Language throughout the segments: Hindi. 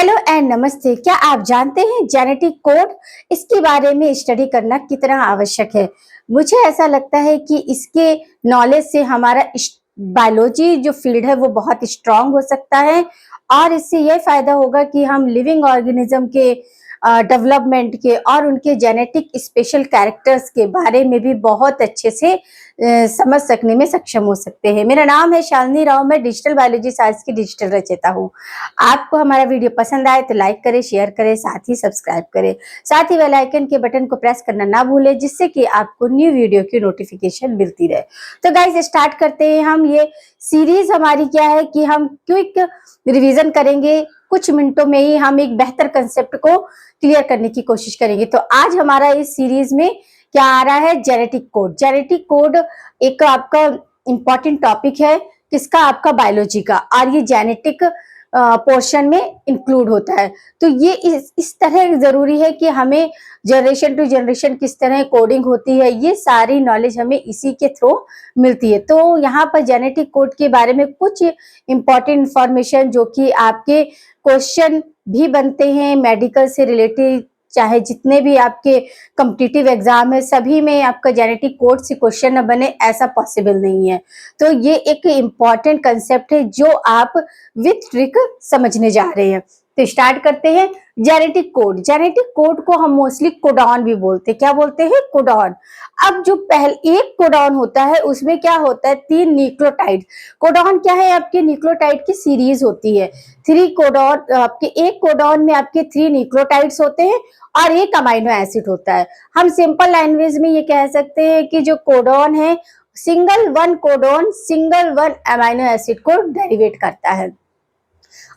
हेलो एंड नमस्ते। क्या आप जानते हैं जेनेटिक कोड इसके बारे में स्टडी करना कितना आवश्यक है? मुझे ऐसा लगता है कि इसके नॉलेज से हमारा बायोलॉजी जो फील्ड है वो बहुत स्ट्रांग हो सकता है और इससे यह फायदा होगा कि हम लिविंग ऑर्गेनिज्म के डेवलपमेंट के और उनके जेनेटिक स्पेशल कैरेक्टर्स के बारे में भी बहुत अच्छे से समझ सकने में सक्षम हो सकते हैं। मेरा नाम है शालिनी राव, मैं डिजिटल बायोलॉजी साइंस की डिजिटल रचयिता हूँ। आपको हमारा वीडियो पसंद आए तो लाइक करें, शेयर करें, साथ ही सब्सक्राइब करें। साथ ही बेल आइकन के बटन को प्रेस करना ना भूलें, जिससे कि आपको न्यू वीडियो की नोटिफिकेशन मिलती रहे। तो गाइस स्टार्ट करते हैं। हम ये सीरीज हमारी क्या है कि हम क्विक रिवीजन करेंगे, कुछ मिनटों में ही हम एक बेहतर कंसेप्ट को क्लियर करने की कोशिश करेंगे। तो आज हमारा इस सीरीज में क्या आ रहा है, जेनेटिक कोड। जेनेटिक कोड एक आपका इंपॉर्टेंट टॉपिक है, किसका? आपका बायोलॉजी का, और ये जेनेटिक पोर्शन में इंक्लूड होता है। तो ये इस तरह जरूरी है कि हमें जनरेशन टू जनरेशन किस तरह कोडिंग होती है, ये सारी नॉलेज हमें इसी के थ्रू मिलती है। तो यहाँ पर जेनेटिक कोड के बारे में कुछ इंपॉर्टेंट इंफॉर्मेशन जो कि आपके क्वेश्चन भी बनते हैं मेडिकल से रिलेटेड, चाहे जितने भी आपके कॉम्पिटिटिव एग्जाम है सभी में आपका जेनेटिक कोड से क्वेश्चन न बने ऐसा पॉसिबल नहीं है। तो ये एक इम्पॉर्टेंट कंसेप्ट है जो आप विथ ट्रिक समझने जा रहे हैं। तो स्टार्ट करते हैं। जेनेटिक कोड, जेनेटिक कोड को हम मोस्टली कोडॉन भी बोलते हैं। क्या बोलते हैं? कोडॉन। अब जो पहले एक कोडॉन होता है उसमें क्या होता है, 3 न्यूक्लियोटाइड। कोडॉन क्या है? आपके न्यूक्लियोटाइड की सीरीज होती है। 3 कोडॉन, आपके एक कोडॉन में आपके 3 न्यूक्लियोटाइड्स होते हैं और एक अमाइनो एसिड होता है। हम सिंपल लैंग्वेज में ये कह सकते हैं कि जो कोडॉन है, single one codon single one amino acid को डेरिवेट करता है।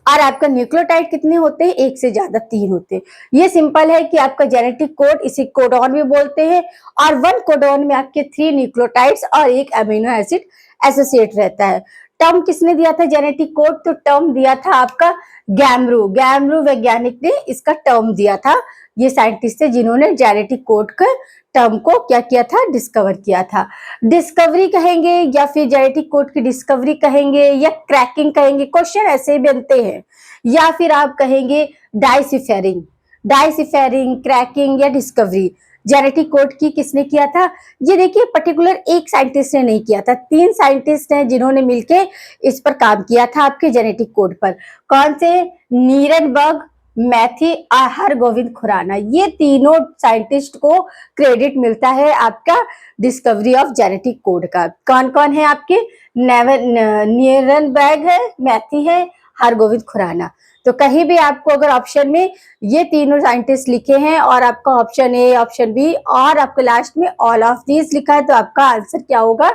और आपका न्यूक्लियोटाइड कितने होते हैं? एक से ज्यादा 3 होते हैं। ये सिंपल है कि आपका जेनेटिक कोड, इसे कोडॉन भी बोलते हैं। और वन कोडॉन में आपके 3 न्यूक्लियोटाइड्स और एक अमीनो एसिड एसोसिएट रहता है। टर्म किसने दिया था जेनेटिक कोड? तो टर्म दिया था आपका गैमरू। गैमरू वैज्ञानिक ने इसका टर्म दिया था। ये साइंटिस्ट थे जिन्होंने जेनेटिक कोड का टर्म को क्या किया था? डिस्कवर किया था। डिस्कवरी कहेंगे या फिर जेनेटिक कोड की डिस्कवरी कहेंगे या क्रैकिंग कहेंगे, क्वेश्चन ऐसे बनते हैं। या फिर आप कहेंगे डाइसिफेरिंग। डाइसिफेरिंग, क्रैकिंग या डिस्कवरी जेनेटिक कोड की किसने किया था? ये देखिए पर्टिकुलर एक साइंटिस्ट ने नहीं किया था, 3 साइंटिस्ट हैं जिन्होंने मिलके इस पर काम किया था आपके जेनेटिक कोड पर। कौन से? नीरनबर्ग, मैथी और हरगोविंद खुराना। ये तीनों साइंटिस्ट को क्रेडिट मिलता है आपका डिस्कवरी ऑफ जेनेटिक कोड का। कौन कौन है आपके? नीरनबर्ग है, मैथी है, हरगोविंद खुराना। तो कहीं भी आपको अगर ऑप्शन में ये तीनों साइंटिस्ट लिखे हैं और आपका ऑप्शन ए, ऑप्शन बी और आपके लास्ट में ऑल ऑफ दीज लिखा है, तो आपका आंसर क्या होगा?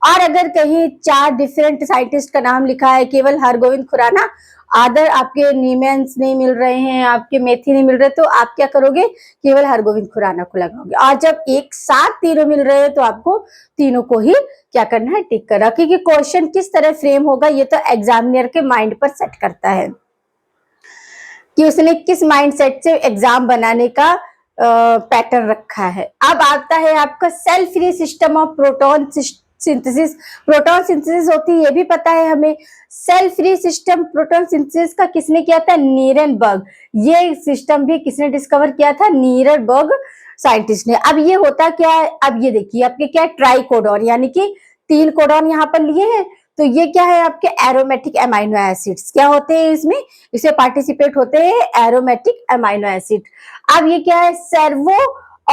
और अगर कहीं 4 डिफरेंट साइंटिस्ट का नाम लिखा है, केवल हरगोविंद खुराना, अदर आपके नीमेंस नहीं मिल रहे हैं, आपके मेथी नहीं मिल रहे, तो आप क्या करोगे? केवल हरगोविंद खुराना को लगाओगे। और जब एक साथ तीनों मिल रहे हैं तो आपको तीनों को ही क्या करना है? टिक करना। क्योंकि क्वेश्चन किस तरह फ्रेम होगा ये तो एग्जामिनर के माइंड पर सेट करता है कि उसने किस माइंडसेट से एग्जाम बनाने का पैटर्न रखा है। अब आता है आपका cell free system of proton synthesis. Proton synthesis होती है ये भी पता है हमें। Cell free system proton synthesis का किसने किया था? नीरनबर्ग। ये सिस्टम भी किसने डिस्कवर किया था? नीरनबर्ग साइंटिस्ट ने। अब ये होता क्या है? अब ये देखिए आपके क्या, ट्राइकोडॉन, यानी कि 3 कोडॉन यहाँ पर लिए हैं। तो ये क्या है? आपके एरोमेटिक अमाइनो एसिड्स क्या होते हैं इसमें? इसे पार्टिसिपेट होते हैं एरोमेटिक अमाइनो एसिड। अब ये क्या है? सर्वो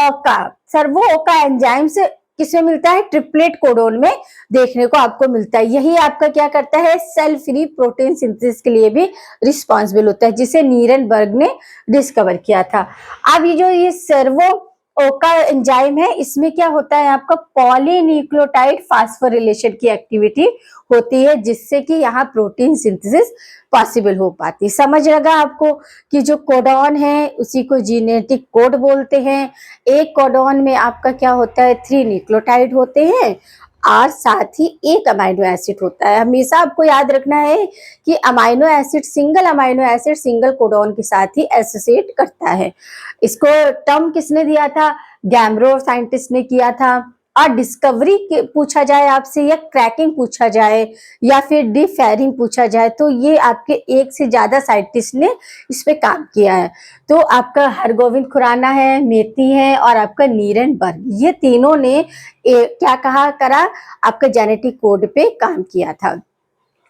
ओका। सर्वो ओका एंजाइम से किसमें मिलता है? ट्रिपलेट कोडोन में देखने को आपको मिलता है। यही आपका क्या करता है? सेल फ्री प्रोटीन सिंथेसिस के लिए भी रिस्पॉन्सिबल होता है, जिसे नीरनबर्ग ने डिस्कवर किया था। अब ये जो ये सर्वो ओका एंजाइम है, इसमें क्या होता है? आपका पॉलीन्यूक्लियोटाइड फास्फोरिलेशन की एक्टिविटी होती है, जिससे कि यहाँ प्रोटीन सिंथेसिस पॉसिबल हो पाती है। समझ लगा आपको कि जो कोडॉन है उसी को जेनेटिक कोड बोलते हैं। एक कोडॉन में आपका क्या होता है? 3 न्यूक्लियोटाइड होते हैं और साथ ही एक अमाइनो एसिड होता है। हमेशा आपको याद रखना है कि amino acid, single amino acid single codon के साथ ही एसोसिएट करता है। इसको टर्म किसने दिया था? गैमरो साइंटिस्ट ने किया था। और डिस्कवरी पूछा जाए आपसे, या क्रैकिंग पूछा जाए, या फिर डिफायरिंग पूछा जाए, तो ये आपके एक से ज्यादा साइंटिस्ट ने इस पे काम किया है। तो आपका हरगोविंद खुराना है, मेती है, और आपका नीरेनबर्ग, ये तीनों ने क्या कहा करा, आपका जेनेटिक कोड पे काम किया था।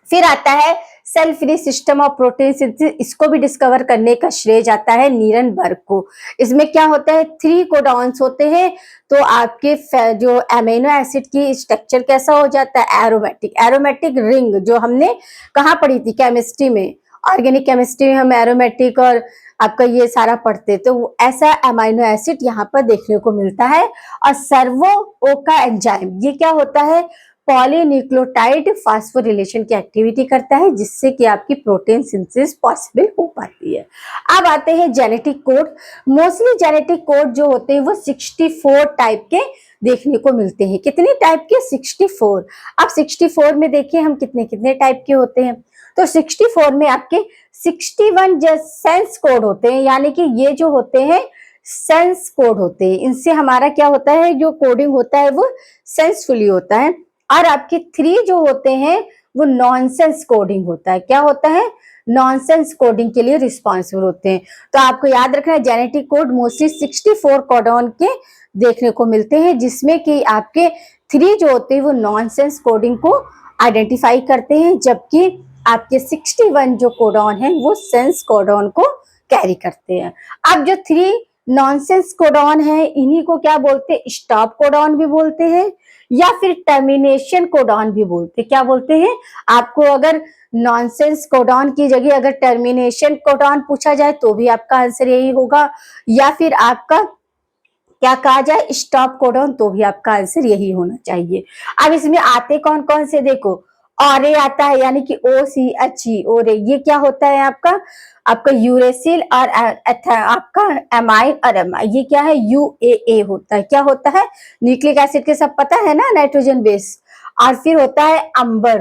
फिर आता है cell free system of protein synthesis, इसको भी डिस्कवर करने का श्रेय जाता है नीरेनबर्ग को। इसमें क्या होता है, 3 कोडॉन्स होते हैं, तो आपके जो अमीनो एसिड की स्ट्रक्चर कैसा हो जाता है, एरोमेटिक, एरोमेटिक रिंग, जो हमने कहाँ पढ़ी थी केमिस्ट्री में, ऑर्गेनिक केमिस्ट्री में हम एरोमेटिक और आपका ये सारा पढ़ते, तो ऐसा अमीनो एसिड यहाँ पर देखने को मिलता है। और सर्वो ओका एंजाइम, ये क्या होता है, पॉलीन्यूक्लियोटाइड फास्फोरिलेशन की एक्टिविटी करता है, जिससे कि आपकी प्रोटीन सिंथेसिस पॉसिबल हो पाती है। अब आते हैं genetic code. Mostly genetic code जो होते हैं वो 64 टाइप के देखने को मिलते हैं। कितने टाइप के, 64। अब 64 में देखिए हम कितने कितने टाइप के होते हैं। तो 64 में आपके 61 जो सेंस कोड होते हैं, यानी कि ये जो होते हैं सेंस कोड होते हैं, इनसे हमारा क्या होता है, जो कोडिंग होता है वो सेंसफुली होता है। और आपके 3 जो होते हैं वो नॉनसेंस कोडिंग होता है। क्या होता है, नॉनसेंस कोडिंग के लिए रिस्पॉन्सिबल होते हैं। तो आपको याद रखना है जेनेटिक कोड मोस्टली 64 कोडॉन के देखने को मिलते हैं, जिसमें कि आपके 3 जो होते हैं वो नॉनसेंस कोडिंग को आइडेंटिफाई करते हैं, जबकि आपके 61 जो कोडॉन है वो सेंस कोडॉन को कैरी करते हैं। अब जो 3 नॉनसेंस कोडॉन है, इन्हीं को क्या बोलते हैं, स्टॉप कोडॉन भी बोलते हैं, या फिर टर्मिनेशन कोडॉन भी बोलते हैं। क्या बोलते हैं, आपको अगर नॉनसेंस कोडॉन की जगह अगर टर्मिनेशन कोडॉन पूछा जाए तो भी आपका आंसर यही होगा, या फिर आपका क्या कहा जाए, स्टॉप कोडॉन, तो भी आपका आंसर यही होना चाहिए। अब इसमें आते कौन कौन से, देखो ऑरे आता है, यानी कि OCHE, ओरे, ये क्या होता है आपका, आपका यूरेसिल, और आपका एमाइन और एमाइन, ये क्या है, UAA होता है। क्या होता है, न्यूक्लिक एसिड के सब पता है ना, नाइट्रोजन बेस। और फिर होता है अंबर,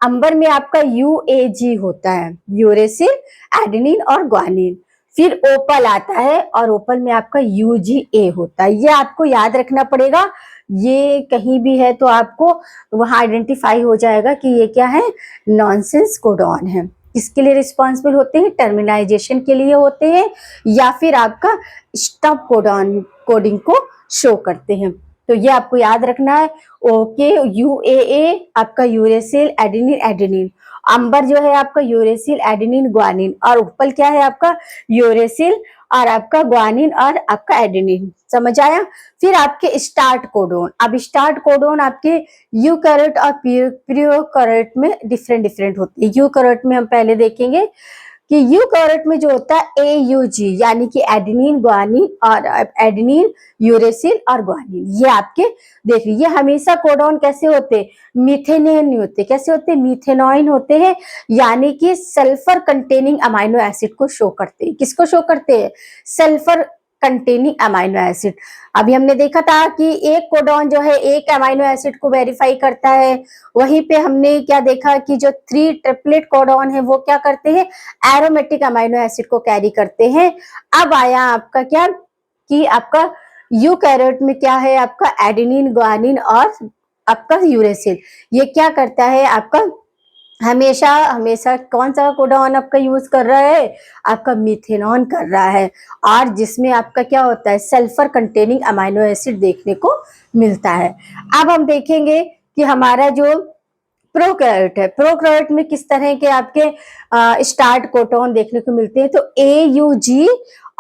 अंबर में आपका UAG होता है, यूरेसिल, एडेनिन और ग्वानिन। फिर ओपल आता है, और ओपल में आपका UGA होता है। ये आपको याद रखना पड़ेगा, ये कहीं भी है तो आपको वहां आइडेंटिफाई हो जाएगा कि ये क्या है, नॉनसेंस कोडॉन है। किसके लिए रिस्पॉन्सिबल होते हैं, टर्मिनाइजेशन के लिए होते हैं, या फिर आपका स्टॉप कोडॉन कोडिंग को शो करते हैं। तो ये आपको याद रखना है। ओके, UAA आपका यूरेसिल, एडेनिन, एडेनिन। अंबर जो है आपका यूरेसिल, एडेनिन, ग्वानिन। और उपल क्या है आपका, यूरेसिल और आपका ग्वानिन और आपका एडेनिन। समझ आया। फिर आपके स्टार्ट कोडोन, अब स्टार्ट कोडोन आपके यूकैरियोट और प्रोकैरियोट में डिफरेंट डिफरेंट होते हैं। यूकैरियोट में हम पहले देखेंगे कि यूकैरियोट में जो होता है AUG, यानी कि एडेनिन, ग्वानिन, और एडेनिन, यूरेसिल और ग्वानिन, ये आपके देखिए, ये हमेशा कोडॉन कैसे होते, मीथेनेन होते, कैसे होते, मीथेनॉइन होते हैं, यानी कि सल्फर कंटेनिंग अमाइनो एसिड को शो करते हैं। किसको शो करते हैं, सल्फर कंटेनिंग अमाइनो एसिड। अभी हमने देखा था कि एक कोडॉन जो है एक अमाइनो एसिड को वेरीफाई करता है, वहीं पे हमने क्या देखा कि जो 3 ट्रिपलेट कोडॉन है वो क्या करते हैं, एरोमेटिक अमाइनो एसिड को कैरी करते हैं। अब आया आपका क्या, कि आपका यूकैरियोट में क्या है, आपका एडेनिन, ग्वानिन और आपका यूरेसिल, ये क्या करता है, आपका हमेशा हमेशा कौन सा कोडॉन आपका यूज कर रहा है, आपका मीथेनॉन कर रहा है, और जिसमें आपका क्या होता है, सल्फर कंटेनिंग अमाइनो एसिड देखने को मिलता है। अब हम देखेंगे कि हमारा जो प्रोकैरियोट है, प्रोकैरियोट में किस तरह के आपके स्टार्ट कोडॉन देखने को मिलते हैं। तो AUG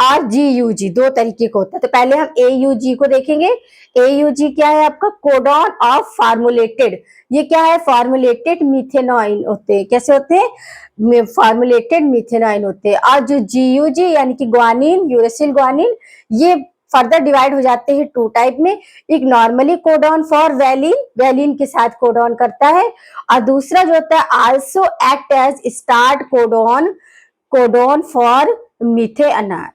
और GUG 2 तरीके का होता है। तो पहले हम AUG को देखेंगे। AUG क्या है, आपका कोडॉन ऑफ फार्मुलेटेड, ये क्या है, फार्मुलेटेड मीथेनॉइन होते हैं। कैसे होते हैं, फार्मुलेटेड मीथेनॉइन होते हैं। और जो GUG यानी कि ग्वानिन, यूरेसिल ग्वानिन, ये फर्दर डिवाइड हो जाते हैं 2 टाइप में। एक normally codon for valine, valine के साथ कोडॉन करता है, और दूसरा जो होता है also act as start codon, codon for methionine,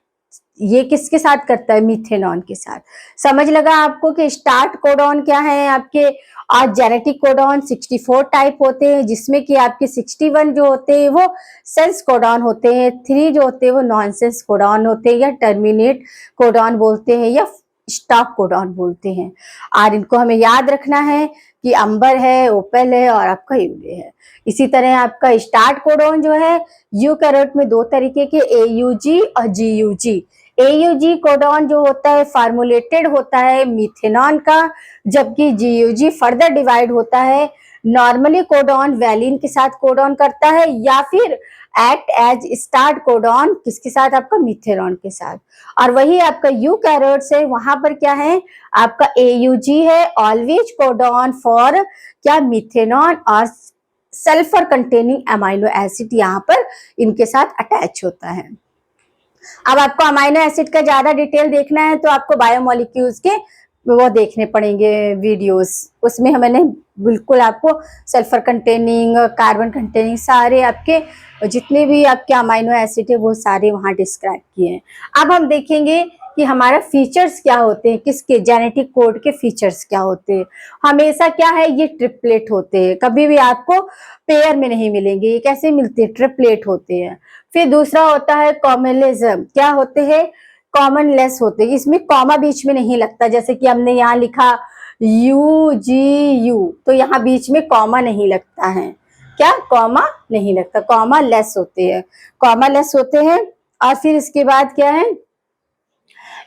ये किसके साथ करता है, मीथेनॉन के साथ। समझ लगा आपको कि स्टार्ट कोडॉन क्या है आपके, और जेनेटिक कोडॉन 64 टाइप होते हैं, जिसमें कि आपके 61 जो होते हैं वो सेंस कोडॉन होते हैं, 3 जो होते हैं वो नॉनसेंस कोडॉन होते हैं, या टर्मिनेट कोडॉन बोलते हैं, या स्टॉप कोडॉन बोलते हैं। और इनको हमें याद रखना है कि अंबर है, ओपल है और आपका यूले है। इसी तरह आपका स्टार्ट कोडॉन जो है, यूकैरियोट में दो तरीके के, एयूजी और जीयूजी। एयूजी कोडॉन जो होता है फार्मुलेटेड होता है मीथेनॉन का, जबकि जीयूजी फर्दर डिवाइड होता है। नॉर्मली कोडॉन वैलिन के साथ कोडॉन करता है या फिर एक्ट एज स्टार्ट कोडॉन किसके साथ, आपका मीथेनॉन के साथ। और वही आपका यूकैरियोट्स है, वहां पर क्या है, आपका एयूजी है, ऑलवेज कोडॉन फॉर क्या, मीथेनॉन और सल्फर कंटेनिंग अमाइनो एसिड यहाँ पर इनके साथ अटैच होता है। अब आपको अमाइनो एसिड का ज्यादा डिटेल देखना है तो आपको बायोमोलिक्यूल्स के वो देखने पड़ेंगे वीडियोस, उसमें मैंने बिल्कुल आपको सल्फर कंटेनिंग, कार्बन कंटेनिंग सारे आपके जितने भी आपके अमाइनो एसिड है वो सारे वहां डिस्क्राइब किए हैं। अब हम देखेंगे कि हमारा फीचर्स क्या होते हैं, किसके जेनेटिक कोड के फीचर्स क्या होते हैं। हमेशा क्या है, ये ट्रिपलेट होते हैं, कभी भी आपको पेयर में नहीं मिलेंगे, ये कैसे मिलते हैं, ट्रिपलेट होते हैं। फिर दूसरा होता है कॉमनलिज्म, क्या होते हैं, कॉमन लेस होते हैं, इसमें कॉमा बीच में नहीं लगता, जैसे कि हमने यहाँ लिखा यू जी यू, तो यहाँ बीच में कॉमा नहीं लगता है, क्या, कॉमा नहीं लगता, कॉमा लेस होते हैं, कॉमा लेस होते हैं। और फिर इसके बाद क्या है,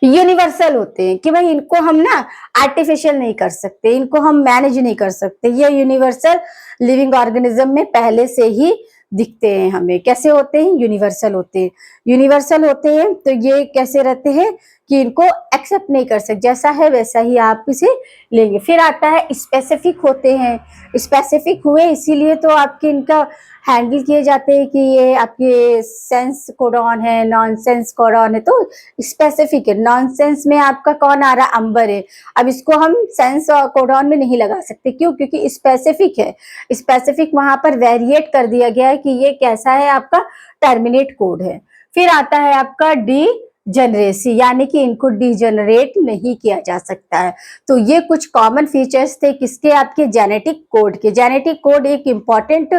यूनिवर्सल होते हैं, कि भाई इनको हम ना आर्टिफिशियल नहीं कर सकते, इनको हम मैनेज नहीं कर सकते, ये यूनिवर्सल लिविंग ऑर्गेनिज्म में पहले से ही दिखते हैं हमें। कैसे होते हैं, यूनिवर्सल होते हैं, यूनिवर्सल होते हैं। तो ये कैसे रहते हैं कि इनको एक्सेप्ट नहीं कर सकते, जैसा है वैसा ही आप इसे लेंगे। फिर आता है स्पेसिफिक होते हैं, स्पेसिफिक हुए इसीलिए तो आपके इनका हैंडल किए जाते हैं कि ये आपके सेंस कोडॉन है, नॉनसेंस कोडॉन है, तो स्पेसिफिक है। नॉनसेंस में आपका कौन आ रहा है, अंबर है, अब इसको हम सेंस और कोडॉन में नहीं लगा सकते, क्यों, क्योंकि स्पेसिफिक है, स्पेसिफिक वहां पर वेरिएट कर दिया गया है कि ये कैसा है, आपका टर्मिनेट कोड है। फिर आता है आपका डी जनरेसी, यानी कि इनको डिजनरेट नहीं किया जा सकता है। तो ये कुछ कॉमन फीचर्स थे किसके, आपके जेनेटिक कोड के। जेनेटिक कोड एक इम्पॉर्टेंट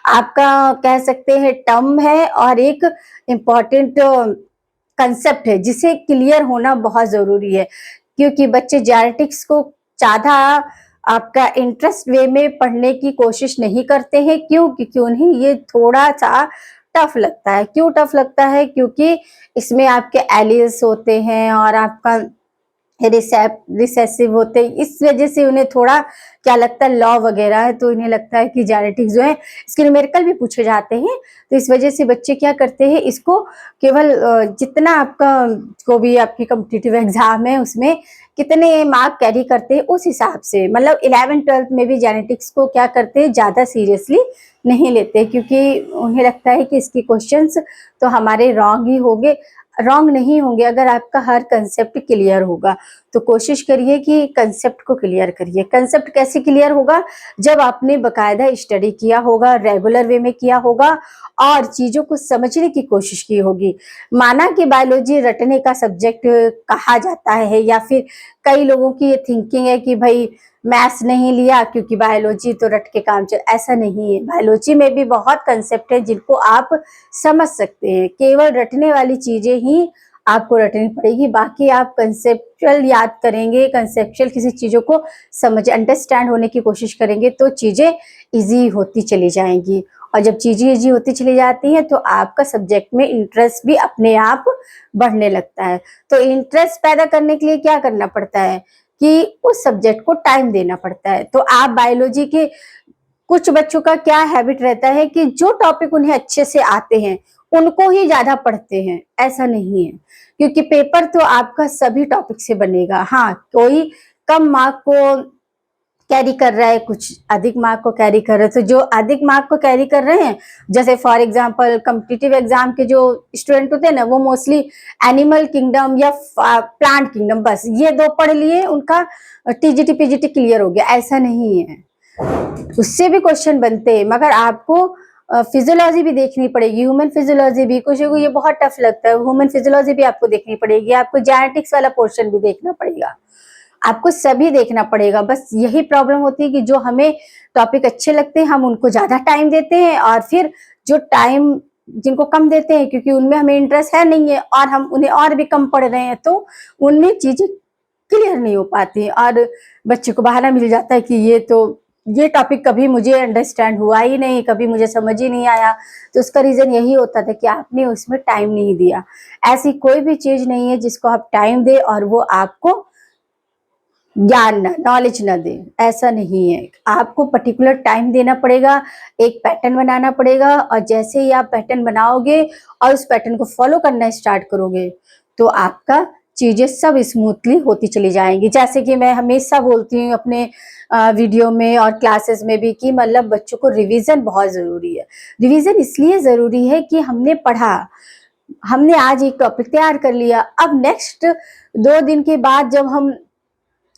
आपका कह सकते हैं टर्म है और एक इम्पॉर्टेंट कंसेप्ट है जिसे क्लियर होना बहुत जरूरी है, क्योंकि बच्चे जेनेटिक्स को ज्यादा आपका इंटरेस्ट वे में पढ़ने की कोशिश नहीं करते हैं। क्यों, क्योंकि उन्हें ये थोड़ा सा टफ लगता है। क्यों टफ लगता है, क्योंकि इसमें आपके एलियस होते हैं और आपका रिसेसिव होते हैं, इस वजह से उन्हें थोड़ा क्या लगता है, लॉ वगैरह है, तो इन्हें लगता है कि जेनेटिक्स जो है इसके न्यूमेरिकल भी पूछे जाते हैं, तो इस वजह से बच्चे क्या करते हैं, इसको केवल जितना आपका को भी आपकी कॉम्पिटिटिव एग्जाम है उसमें कितने मार्क कैरी करते हैं उस हिसाब से, मतलब 11th-12th में भी जेनेटिक्स को क्या करते हैं, ज्यादा सीरियसली नहीं लेते, क्योंकि उन्हें लगता है कि इसके क्वेश्चंस तो हमारे रॉन्ग ही होंगे। रॉन्ग नहीं होंगे अगर आपका हर कंसेप्ट क्लियर होगा। तो कोशिश करिए कि कंसेप्ट को क्लियर करिए। कंसेप्ट कैसे क्लियर होगा, जब आपने बकायदा स्टडी किया होगा, रेगुलर वे में किया होगा और चीजों को समझने की कोशिश की होगी। माना कि बायोलॉजी रटने का सब्जेक्ट कहा जाता है, या फिर कई लोगों की ये थिंकिंग है कि भाई मैथ्स नहीं लिया क्योंकि बायोलॉजी तो रट के काम चल, ऐसा नहीं है। बायोलॉजी में भी बहुत कंसेप्ट है जिनको आप समझ सकते हैं, केवल रटने वाली चीजें ही आपको रटनी पड़ेगी, बाकी आप कंसेप्चुअल याद करेंगे, कंसेप्चुअल किसी चीजों को समझ अंडरस्टैंड होने की कोशिश करेंगे तो चीजें इजी होती चली जाएंगी। और जब चीजें इजी होती चली जाती हैं तो आपका सब्जेक्ट में इंटरेस्ट भी अपने आप बढ़ने लगता है। तो इंटरेस्ट पैदा करने के लिए क्या करना पड़ता है कि उस सब्जेक्ट को टाइम देना पड़ता है। तो आप बायोलॉजी के कुछ बच्चों का क्या हैबिट रहता है कि जो टॉपिक उन्हें अच्छे से आते हैं उनको ही ज्यादा पढ़ते हैं, ऐसा नहीं है, क्योंकि पेपर तो आपका सभी टॉपिक से बनेगा। हाँ, कोई कम मार्क को कैरी कर रहा है, कुछ अधिक मार्क को कैरी कर रहे हैं, तो जो अधिक मार्क को कैरी कर रहे हैं, जैसे फॉर एग्जांपल कॉम्पिटिटिव एग्जाम के जो स्टूडेंट होते हैं ना, वो मोस्टली एनिमल किंगडम या प्लांट किंगडम, बस ये दो पढ़ लिए, उनका टीजीटी पीजीटी क्लियर हो गया, ऐसा नहीं है। उससे भी क्वेश्चन बनते हैं, मगर आपको फिजियोलॉजी भी देखनी पड़ेगी, ह्यूमन फिजियोलॉजी भी, कुछ को ये बहुत टफ लगता है, ह्यूमन फिजियोलॉजी भी आपको देखनी पड़ेगी, आपको जेनेटिक्स वाला पोर्शन भी देखना पड़ेगा, आपको सभी देखना पड़ेगा। बस यही प्रॉब्लम होती है कि जो हमें टॉपिक अच्छे लगते हैं हम उनको ज्यादा टाइम देते हैं, और फिर जो टाइम जिनको कम देते हैं क्योंकि उनमें हमें इंटरेस्ट है नहीं है और हम उन्हें और भी कम पढ़ रहे हैं, तो उनमें चीजें क्लियर नहीं हो पाती और बच्चे को बहाना मिल जाता है कि ये टॉपिक कभी मुझे अंडरस्टैंड हुआ ही नहीं, कभी मुझे समझ ही नहीं आया। तो उसका रीजन यही होता था कि आपने उसमें टाइम नहीं दिया। ऐसी कोई भी चीज नहीं है जिसको आप टाइम दे और वो आपको ज्ञान ना, नॉलेज ना दे, ऐसा नहीं है। आपको पर्टिकुलर टाइम देना पड़ेगा, एक पैटर्न बनाना पड़ेगा और जैसे ही आप पैटर्न बनाओगे और उस पैटर्न को फॉलो करना स्टार्ट करोगे तो आपका चीजें सब स्मूथली होती चली जाएंगी। जैसे कि मैं हमेशा बोलती हूँ अपने वीडियो में और क्लासेस में भी कि मतलब बच्चों को रिवीजन बहुत जरूरी है। रिवीजन इसलिए जरूरी है कि हमने पढ़ा, हमने आज एक टॉपिक तैयार कर लिया, अब नेक्स्ट 2 दिन के बाद जब हम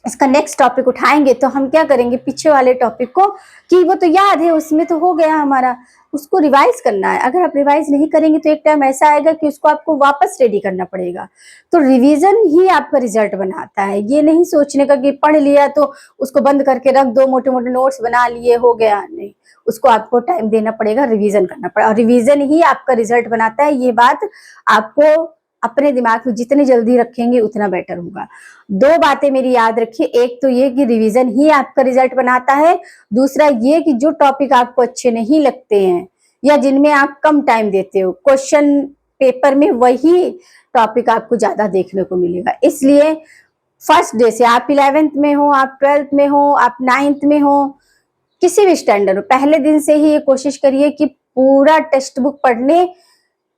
इसका नेक्स्ट टॉपिक उठाएंगे तो हम क्या करेंगे, पीछे वाले टॉपिक को कि वो तो याद है, उसमें तो हो गया हमारा, उसको रिवाइज करना है। अगर आप रिवाइज नहीं करेंगे तो एक टाइम ऐसा आएगा कि उसको आपको वापस रेडी करना पड़ेगा। तो रिवीजन ही आपका रिजल्ट बनाता है। ये नहीं सोचने का कि पढ़ लिया तो उसको बंद करके रख दो, मोटे मोटे नोट्स बना लिए, हो गया, नहीं। उसको आपको टाइम देना पड़ेगा, रिवीजन करना पड़ेगा और रिवीजन ही आपका रिजल्ट बनाता है। ये बात आपको अपने दिमाग में जितनी जल्दी रखेंगे उतना बेटर होगा। 2 बातें मेरी याद रखिए, एक तो ये कि रिवीजन ही आपका रिजल्ट बनाता है, दूसरा ये कि जो टॉपिक आपको अच्छे नहीं लगते हैं या जिनमें आप कम टाइम देते हो, क्वेश्चन पेपर में वही टॉपिक आपको ज्यादा देखने को मिलेगा। इसलिए फर्स्ट डे से, आप 11th में हो, आप 12th में हो, आप 9th में हो, किसी भी स्टैंडर्ड हो, पहले दिन से ही ये कोशिश करिए कि पूरा टेक्स्ट बुक पढ़ने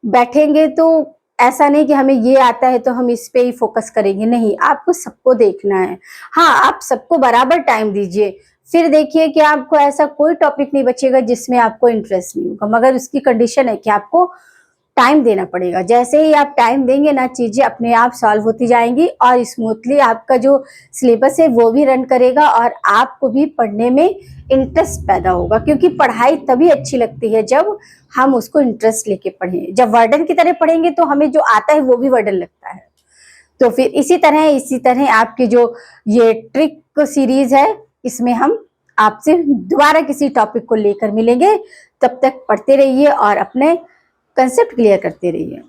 बैठेंगे तो ऐसा नहीं कि हमें ये आता है तो हम इस पे ही फोकस करेंगे, नहीं, आपको सबको देखना है। हाँ, आप सबको बराबर टाइम दीजिए, फिर देखिए कि आपको ऐसा कोई टॉपिक नहीं बचेगा जिसमें आपको इंटरेस्ट नहीं होगा, मगर उसकी कंडीशन है कि आपको टाइम देना पड़ेगा। जैसे ही आप टाइम देंगे ना, चीजें अपने आप सॉल्व होती जाएंगी और स्मूथली आपका जो सिलेबस है वो भी रन करेगा और आपको भी पढ़ने में इंटरेस्ट पैदा होगा। क्योंकि पढ़ाई तभी अच्छी लगती है जब हम उसको इंटरेस्ट लेके पढ़ें। जब वर्डन की तरह पढ़ेंगे तो हमें जो आता है वो भी वर्डन लगता है। तो फिर इसी तरह आपकी जो ये ट्रिक सीरीज है, इसमें हम आपसे दोबारा किसी टॉपिक को लेकर मिलेंगे। तब तक पढ़ते रहिए और अपने कंसेप्ट क्लियर करते रहिए।